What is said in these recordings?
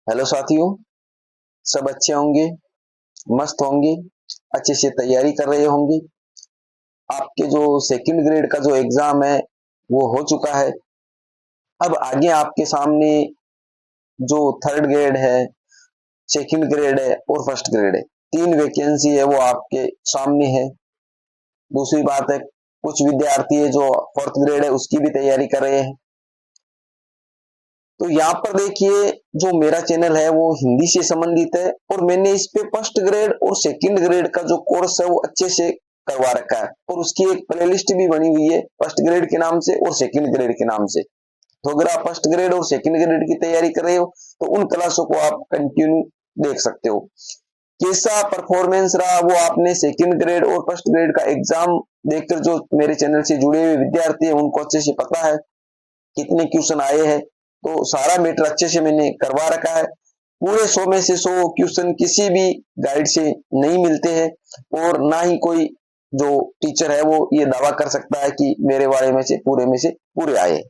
Hello साथियों, सब अच्छे होंगे, मस्त होंगे, अच्छे से तैयारी कर रहे होंगे। आपके जो सेकंड ग्रेड का जो एग्जाम है वो हो चुका है। अब आगे आपके सामने जो थर्ड ग्रेड है, सेकंड ग्रेड है और फर्स्ट ग्रेड है, तीन वैकेंसी है वो आपके सामने है। दूसरी बात है, कुछ विद्यार्थी है जो फोर्थ ग्रेड है उसकी भी तैयारी कर रहे हैं। तो यहाँ पर देखिए, जो मेरा चैनल है वो हिंदी से संबंधित है और मैंने इस पे फर्स्ट ग्रेड और सेकंड ग्रेड का जो कोर्स है वो अच्छे से करवा रखा है और उसकी एक प्लेलिस्ट भी बनी हुई है फर्स्ट ग्रेड के नाम से और सेकंड ग्रेड के नाम से। तो अगर आप फर्स्ट ग्रेड और सेकंड ग्रेड की तैयारी कर रहे हो तो उन क्लासों को आप कंटिन्यू देख सकते हो। कैसा परफॉर्मेंस रहा वो आपने सेकंड ग्रेड और फर्स्ट ग्रेड का एग्जाम देखकर, जो मेरे चैनल से जुड़े हुए विद्यार्थी हैं उनको अच्छे से पता है कितने क्वेश्चन आए हैं। तो सारा मैटर अच्छे से मैंने करवा रखा है। पूरे 100 में से 100 क्वेश्चन किसी भी गाइड से नहीं मिलते हैं और ना ही कोई जो टीचर है वो ये दावा कर सकता है कि मेरे वाले में से पूरे आए।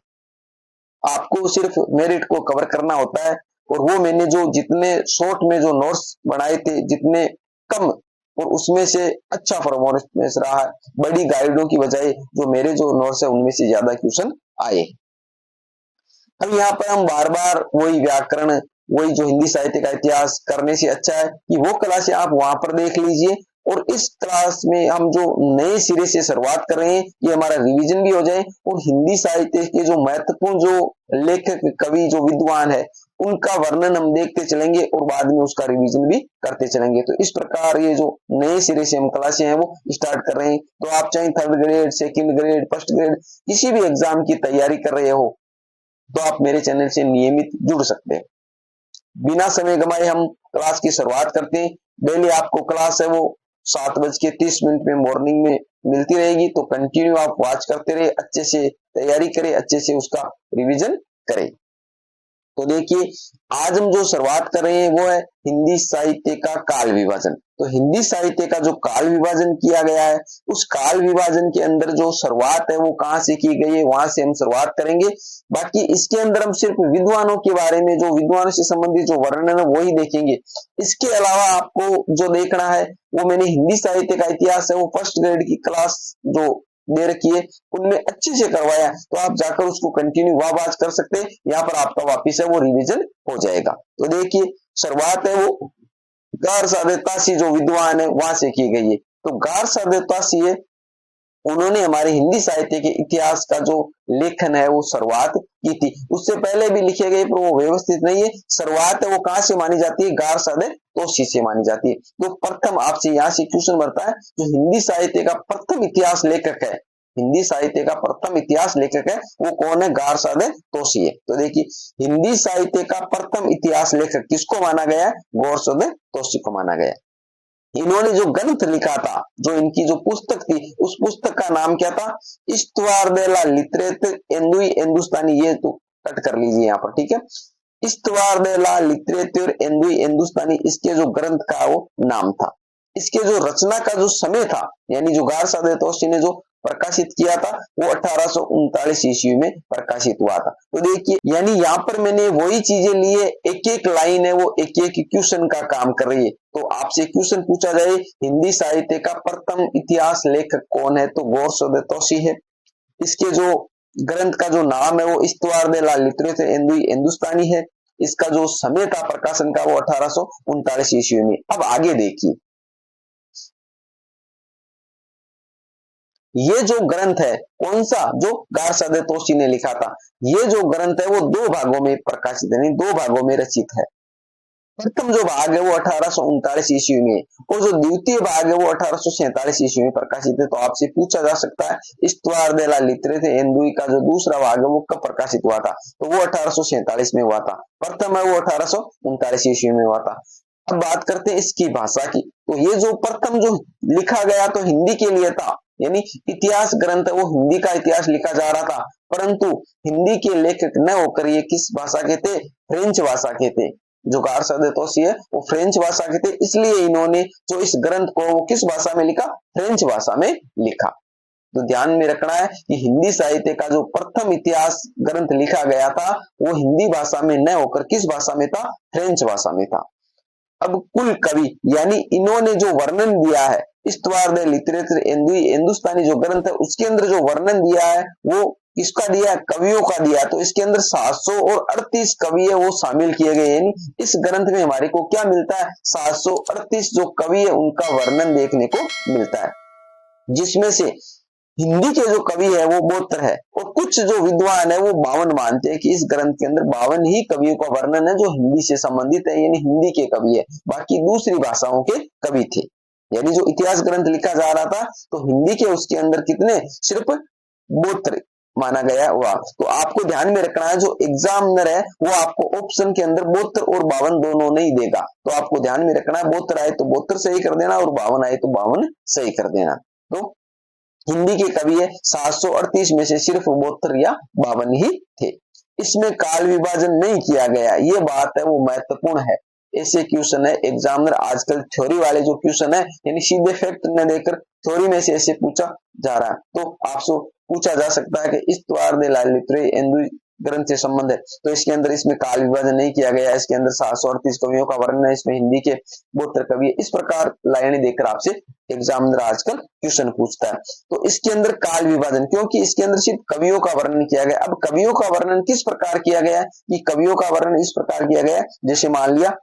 आपको सिर्फ मेरिट को कवर करना होता है और वो मैंने जो जितने शॉर्ट में जो नोट्स बनाए थे, जितने कम, और उसमें से अच्छा परफॉर्मेंस रहा है बड़ी गाइडों की बजाय। जो मेरे जो नोट्स है उनमें से ज्यादा क्वेश्चन आए। अब यहाँ पर हम बार बार वही व्याकरण, वही जो हिंदी साहित्य का इतिहास करने से अच्छा है कि वो क्लासें आप वहां पर देख लीजिए। और इस क्लास में हम जो नए सिरे से शुरुआत कर रहे हैं, ये हमारा रिवीजन भी हो जाए और हिंदी साहित्य के जो महत्वपूर्ण जो लेखक, कवि, जो विद्वान है उनका वर्णन हम देखते चलेंगे और बाद में उसका रिवीजन भी करते चलेंगे। तो इस प्रकार ये जो नए सिरे से हम क्लासें हैं वो स्टार्ट कर रहे हैं। तो आप चाहे third grade, second grade, first grade किसी भी एग्जाम की तैयारी कर रहे हो तो आप मेरे चैनल से नियमित जुड़ सकते हैं। बिना समय गमाए हम क्लास की शुरुआत करते हैं। डेली आपको क्लास है वो 7:30 में मॉर्निंग में मिलती रहेगी। तो कंटिन्यू आप वॉच करते रहे, अच्छे से तैयारी करें, अच्छे से उसका रिवीजन करें। तो देखिए, आज हम जो शुरुआत कर रहे हैं वो है हिंदी साहित्य का काल विभाजन। तो हिंदी साहित्य का जो काल विभाजन किया गया है, उस काल विभाजन के अंदर जो शुरुआत है वो कहां से की गई है वहां से हम शुरुआत करेंगे। बाकी इसके अंदर हम सिर्फ विद्वानों के बारे में, जो विद्वानों से संबंधित जो वर्णन है वही देखेंगे। इसके अलावा आपको जो देखना है वो मैंने हिंदी साहित्य का इतिहास है वो फर्स्ट ग्रेड की क्लास जो दे रखी है उनमें अच्छे से करवाया, तो आप जाकर उसको कंटिन्यू वाच कर सकते हैं। यहाँ पर आपका वापिस है वो रिवीजन हो जाएगा। तो देखिए, शुरुआत है वो गार सादेत तासी जो विद्वान है वहां से की गई है। तो गार सादेत तासी है, उन्होंने हमारे हिंदी साहित्य के इतिहास का जो लेखन है वो शुरुआत की थी। उससे पहले भी लिखे गए पर वो व्यवस्थित नहीं है। शुरुआत है वो कहां से मानी जाती है? गार सादेत तोसी से मानी जाती है। तो प्रथम आपसे यहाँ से क्वेश्चन बनता है, जो हिंदी साहित्य का प्रथम इतिहास लेखक है, हिंदी साहित्य का प्रथम इतिहास लेखक है वो कौन है? गार सादेत तोसी है। तो देखिए, हिंदी साहित्य का प्रथम इतिहास लेखक किसको माना गया है? गौर सादेत तोसी को माना गया। इन्होंने जो ग्रंथ लिखा था, जो इनकी जो पुस्तक थी, उस पुस्तक का नाम क्या था? इस्तवार दे ला लिटरेत एंदुई हिंदुस्तानी। ये तो कट कर लीजिए यहाँ पर, ठीक है। इस्तवार दे ला लिटरेत एंदुई हिंदुस्तानी इसके जो ग्रंथ का वो नाम था। इसके जो रचना का जो समय था, यानी जो गार सादेत तोसी ने जो प्रकाशित किया था वो 1839 ईस्वी में प्रकाशित हुआ था। तो देखिए, यानी यहाँ पर मैंने वही चीजें ली है, एक एक लाइन है वो एक एक क्वेश्चन का काम कर रही है। तो आपसे क्वेश्चन पूछा जाए हिंदी साहित्य का प्रथम इतिहास लेखक कौन है, तो गौर सादेत तोसी है। इसके जो ग्रंथ का जो नाम है वो इस्तवार दे ला लिटरेचर एंदुई हिंदुस्तानी है। इसका जो समय था प्रकाशन का वो 1839 ईस्वी में। अब आगे देखिए, ये जो ग्रंथ है कौन सा? जो गार सादेत तोसी ने लिखा था। ये जो ग्रंथ है वो दो भागों में प्रकाशित है, दो भागों में रचित है। प्रथम जो भाग है वो 1839 ईस्वी में और जो द्वितीय भाग है वो 1847 ईस्वी में प्रकाशित है। तो आपसे पूछा जा सकता है इस्तवार दे ला लिटरेचर एंदुई का जो दूसरा भाग है वो कब प्रकाशित हुआ था? तो वो 1847 में हुआ था। प्रथम है वो 1839 ईस्वी में हुआ था। अब बात करते हैं इसकी भाषा की। तो ये जो प्रथम जो लिखा गया तो हिंदी के लिए था, यानी इतिहास ग्रंथ है वो हिंदी का इतिहास लिखा जा रहा था, परंतु हिंदी के लेखक न होकर ये किस भाषा के थे? फ्रेंच भाषा के थे। जो गार सादेत तोसी है वो फ्रेंच भाषा के थे, इसलिए इन्होंने जो इस ग्रंथ को वो किस भाषा में लिखा? फ्रेंच भाषा में लिखा। तो ध्यान में रखना है कि हिंदी साहित्य का जो प्रथम इतिहास ग्रंथ लिखा गया था वो हिंदी भाषा में न होकर किस भाषा में था? फ्रेंच भाषा में था। अब कुल कवि यानी इन्होंने जो वर्णन दिया है इस्तवार दे लिटरेचर हिंदुस्तानी जो ग्रंथ है उसके अंदर जो वर्णन दिया है वो किसका दिया है? कवियों का दिया। तो इसके अंदर 738 कवि है वो शामिल किए गए। यानी इस ग्रंथ में हमारे को क्या मिलता है? 738 जो कवि है उनका वर्णन देखने को मिलता है, जिसमें से हिंदी के जो कवि है वो 72 है और कुछ जो विद्वान है वो 52 मानते हैं कि इस ग्रंथ के अंदर 52 ही कवियों का वर्णन है जो हिंदी से संबंधित है, यानी हिंदी के कवि है, बाकी दूसरी भाषाओं के कवि थे। यानी जो इतिहास ग्रंथ लिखा जा रहा था तो हिंदी के उसके अंदर कितने? सिर्फ 72 माना गया हुआ। तो आपको ध्यान में रखना है जो एग्जामिनर है वो आपको ऑप्शन के अंदर 72 और 52 दोनों नहीं देगा। तो आपको ध्यान में रखना है 72 आए तो 72 सही कर देना और 52 आए तो 52 सही कर देना। तो हिंदी के कवि है 738 में से सिर्फ 72 या 52 ही थे। इसमें काल विभाजन नहीं किया गया, ये बात है वो महत्वपूर्ण है। ऐसे क्वेश्चन है एग्जामिनर आजकल थ्योरी वाले जो क्वेश्चन है यानी सीधे फैक्ट न देकर थ्योरी में से ऐसे पूछा जा रहा है। तो आपसे पूछा जा सकता है कि इस द्वार दे हिंदू ग्रंथ से संबंध है तो इसके अंदर इसमें काल विभाजन नहीं किया गया, इसके अंदर 738 कवियों का वर्णन है, इसमें हिंदी के 72 कवि है। इस प्रकार लाइनें देकर आपसे एग्जामिनर आजकल क्वेश्चन पूछता है। तो इसके अंदर काल विभाजन क्योंकि इसके अंदर सिर्फ कवियों का वर्णन किया गया। अब कवियों का वर्णन किस प्रकार किया गया कि कवियों का वर्णन इस प्रकार किया गया जैसे मान लिया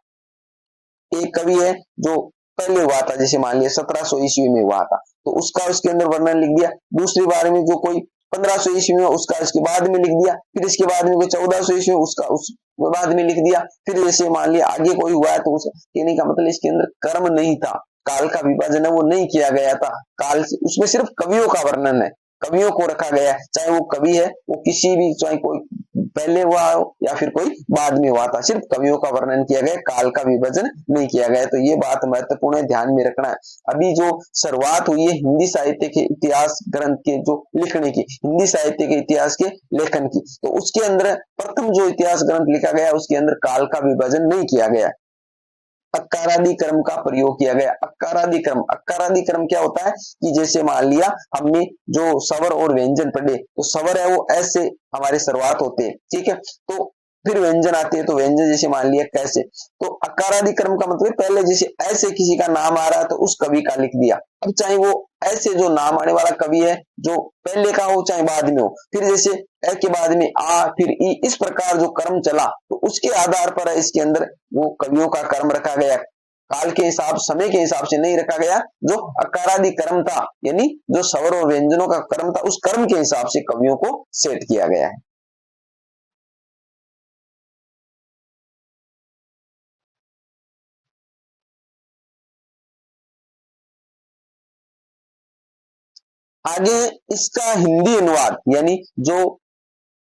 एक कवि है जो पहले हुआ था, जैसे मान लिया 1700 ईस्वी में हुआ था तो उसका उसके अंदर वर्णन लिख दिया। दूसरी बार में जो कोई 1500 ईस्वी में उसका इसके बाद में लिख दिया, फिर इसके बाद में कोई 1400 ईस्वी में उसका उस बाद में लिख दिया, फिर जैसे मान लिया आगे कोई हुआ है तो उस कहने का मतलब इसके अंदर कर्म नहीं था, काल का विभाजन है वो नहीं किया गया था। काल उसमें सिर्फ कवियों का वर्णन है, कवियों को रखा गया है, चाहे वो कवि है वो किसी भी चाहे कोई पहले हुआ हो या फिर कोई बाद में हुआ था, सिर्फ कवियों का वर्णन किया गया, काल का विभाजन नहीं किया गया। तो ये बात महत्वपूर्ण है, ध्यान में रखना है। अभी जो शुरुआत हुई है हिंदी साहित्य के इतिहास ग्रंथ के जो लिखने की, हिंदी साहित्य के इतिहास के लेखन की, तो उसके अंदर प्रथम जो इतिहास ग्रंथ लिखा गया उसके अंदर काल का विभाजन नहीं किया गया, अकारादि क्रम का प्रयोग किया गया। अकारादि क्रम क्या होता है कि जैसे मान लिया हमने जो स्वर और व्यंजन पढ़े तो स्वर है वो ऐसे हमारे शुरुआत होते हैं, ठीक है, तो फिर व्यंजन आते हैं तो व्यंजन जैसे मान लिया कैसे, तो अकारादि क्रम का मतलब पहले जैसे ऐसे किसी का नाम आ रहा है तो उस कवि का लिख दिया। अब चाहे वो ऐसे जो नाम आने वाला कवि है जो पहले का हो चाहे बाद में हो, फिर जैसे ए के बाद में आ फिर ई, इस प्रकार जो क्रम चला तो उसके आधार पर इसके अंदर वो कवियों का क्रम रखा गया। काल के हिसाब समय के हिसाब से नहीं रखा गया, जो अकारादि क्रम था यानी जो स्वर और व्यंजनों का क्रम था उस क्रम के हिसाब से कवियों को सेट किया गया है। आगे इसका हिंदी अनुवाद यानी जो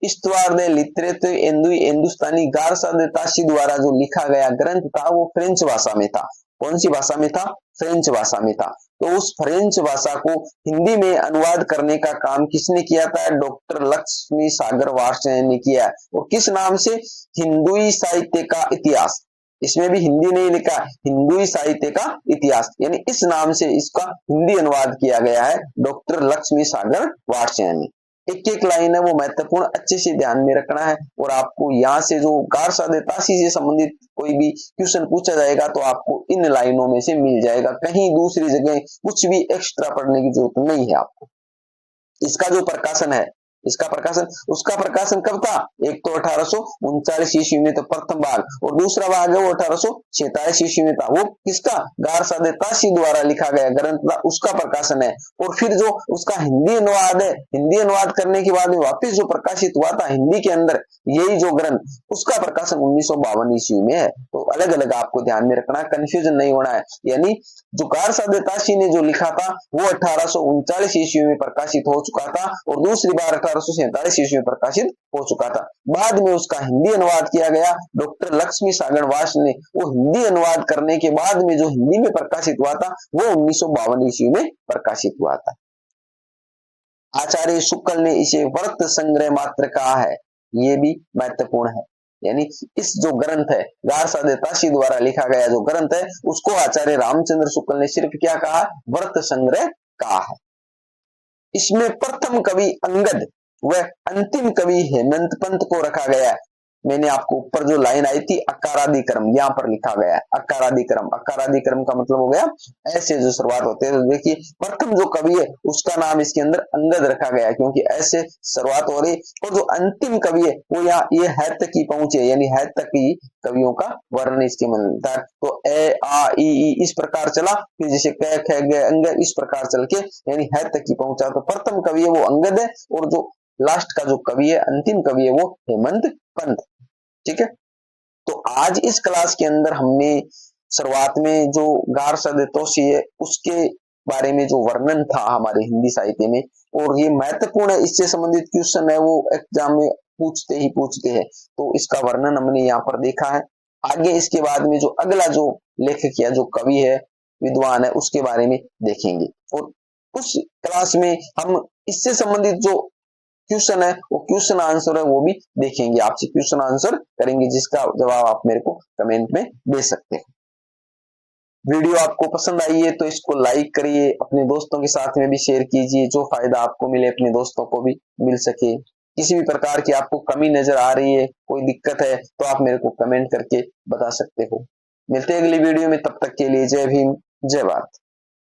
इस्तवार दे लिटरेचर हिंदुस्तानी गारसा दे ताशी द्वारा जो लिखा गया ग्रंथ था वो फ्रेंच भाषा में था। कौन सी भाषा में था? फ्रेंच भाषा में था। तो उस फ्रेंच भाषा को हिंदी में अनुवाद करने का काम किसने किया था? डॉक्टर लक्ष्मी सागर वार्ष्णेय ने किया। और किस नाम से? हिंदुई साहित्य का इतिहास। इसमें भी हिंदी नहीं लिखा, हिंदुई साहित्य का इतिहास, यानी इस नाम से इसका हिंदी अनुवाद किया गया है डॉक्टर लक्ष्मी सागर वार्ष्णेय ने। एक एक लाइन है वो महत्वपूर्ण, अच्छे से ध्यान में रखना है। और आपको यहाँ से जो गारसा दे ताशी से संबंधित कोई भी क्वेश्चन पूछा जाएगा तो आपको इन लाइनों में से मिल जाएगा, कहीं दूसरी जगह कुछ भी एक्स्ट्रा पढ़ने की जरूरत नहीं है आपको। इसका जो प्रकाशन है उसका प्रकाशन कब था? एक तो 1839 ईस्वी में तो प्रथम भाग, और दूसरा भाग है वो 1846 ईस्वी में था। वो किसका? गारसा दे ताशी द्वारा लिखा गया ग्रंथ था, उसका प्रकाशन है। और फिर जो उसका हिंदी अनुवाद है, हिंदी अनुवाद करने के बाद में वापिस जो प्रकाशित हुआ था हिंदी के अंदर यही जो ग्रंथ, उसका प्रकाशन 1952 ईस्वी में है। तो अलग अलग आपको ध्यान में रखना, कंफ्यूजन नहीं होना है। यानी जो गारसा दे ताशी ने जो लिखा था वो 1839 ईस्वी में प्रकाशित हो चुका था और दूसरी बार 1847 ईस्वी में प्रकाशित हो चुका था। बाद में उसका हिंदी अनुवाद किया गया डॉक्टर लक्ष्मी सागर वास ने। वो हिंदी अनुवाद करने के बाद में जो हिंदी में प्रकाशित हुआ था वो 1952 ईस्वी में प्रकाशित हुआ था। आचार्य शुक्ल ने इसे व्रत संग्रह मात्र कहा है, ये भी महत्वपूर्ण है। यानी इस जो ग्रंथ है गारसा दे ताशी द्वारा लिखा गया जो ग्रंथ है उसको आचार्य रामचंद्र शुक्ल ने सिर्फ क्या कहा? व्रत संग्रह कहा है। इसमें प्रथम कवि अंगद व अंतिम कवि हेमंत पंत को रखा गया। मैंने आपको ऊपर जो लाइन आई थी अकारादि क्रम, यहाँ पर लिखा गया है अकारादि क्रम। अकारादि क्रम का मतलब हो गया ऐसे जो शुरुआत होते हैं। तो देखिए प्रथम जो कवि है उसका नाम इसके अंदर अंगद रखा गया क्योंकि ऐसे शुरुआत हो रही। और जो अंतिम कवि है वो यहाँ ये है तक ही पहुंचे, यानी है तक ही कवियों का वर्णन इसके मिलता है। तो ए आ ई इस प्रकार चला, फिर जैसे क ख ग अंग इस प्रकार चल के यानी है तक ही पहुंचा। तो प्रथम कवि है वो अंगद है और जो लास्ट का जो कवि है अंतिम कवि है वो हेमंत पंत। ठीक है, तो आज इस क्लास के अंदर हमने शुरुआत में जो गार शब्द तोशी है उसके बारे में जो वर्णन था हमारे हिंदी साहित्य में, और ये महत्वपूर्ण है, इससे संबंधित क्वेश्चन है वो एग्जाम में पूछते हैं, तो इसका वर्णन हमने यहाँ पर देखा है। आगे इसके बाद में जो अगला जो लेखक या जो कवि है विद्वान है उसके बारे में देखेंगे, और उस क्लास में हम इससे संबंधित जो क्वेश्चन है वो क्वेश्चन आंसर है वो भी देखेंगे, आपसे क्वेश्चन आंसर करेंगे जिसका जवाब आप मेरे को कमेंट में दे सकते हैं। वीडियो आपको पसंद आई है तो इसको लाइक करिए, अपने दोस्तों के साथ में भी शेयर कीजिए, जो फायदा आपको मिले अपने दोस्तों को भी मिल सके। किसी भी प्रकार की आपको कमी नजर आ रही है, कोई दिक्कत है तो आप मेरे को कमेंट करके बता सकते हो। मिलते हैं अगली वीडियो में, तब तक के लिए जय भीम जय भारत।